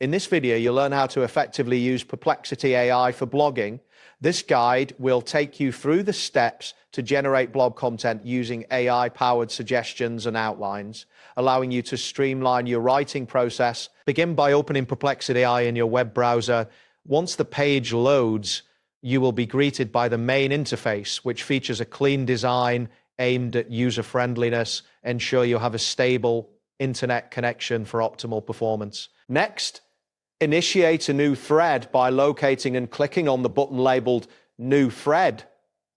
In this video, you'll learn how to effectively use Perplexity AI for blogging. This guide will take you through the steps to generate blog content using AI-powered suggestions and outlines, allowing you to streamline your writing process. Begin by opening Perplexity AI in your web browser. Once the page loads, you will be greeted by the main interface, which features a clean design aimed at user-friendliness. Ensure you have a stable internet connection for optimal performance. Next, initiate a new thread by locating and clicking on the button labeled New Thread.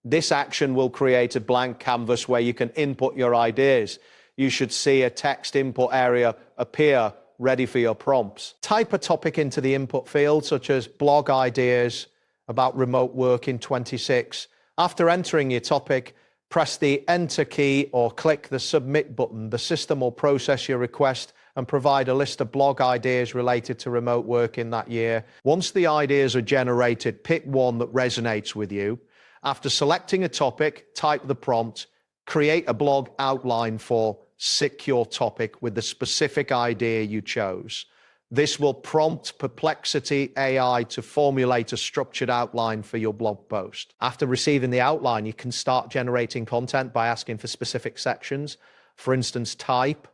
This action will create a blank canvas where you can input your ideas. You should see a text input area appear ready for your prompts. Type a topic into the input field, such as blog ideas about remote work in 26. After entering your topic, press the Enter key or click the Submit button. The system will process your request and provide a list of blog ideas related to remote work in that year. Once the ideas are generated, pick one that resonates with you. After selecting a topic, type the prompt, create a blog outline for secure topic with the specific idea you chose. This will prompt Perplexity AI to formulate a structured outline for your blog post. After receiving the outline, you can start generating content by asking for specific sections. For instance, type,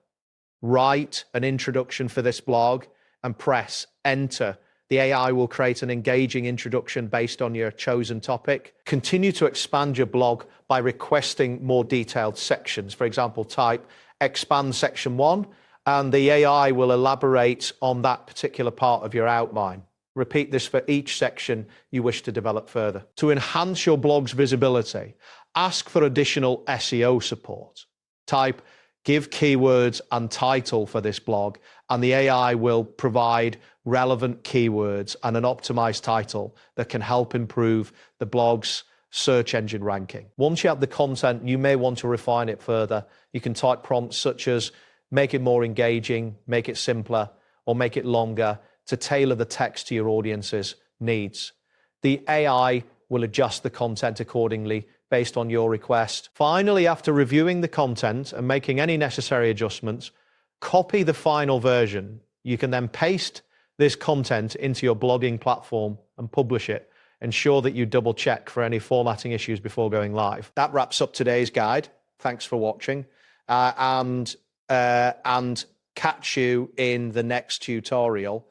write an introduction for this blog, and press Enter. The AI will create an engaging introduction based on your chosen topic. Continue to expand your blog by requesting more detailed sections. For example, type expand section 1, and the AI will elaborate on that particular part of your outline. Repeat this for each section you wish to develop further. To enhance your blog's visibility, ask for additional SEO support. Type give keywords and title for this blog, and the AI will provide relevant keywords and an optimized title that can help improve the blog's search engine ranking. Once you have the content, you may want to refine it further. You can type prompts such as make it more engaging, make it simpler, or make it longer to tailor the text to your audience's needs. The AI will adjust the content accordingly based on your request. Finally, after reviewing the content and making any necessary adjustments, copy the final version. You can then paste this content into your blogging platform and publish it. Ensure that you double check for any formatting issues before going live. That wraps up today's guide. Thanks for watching, and catch you in the next tutorial.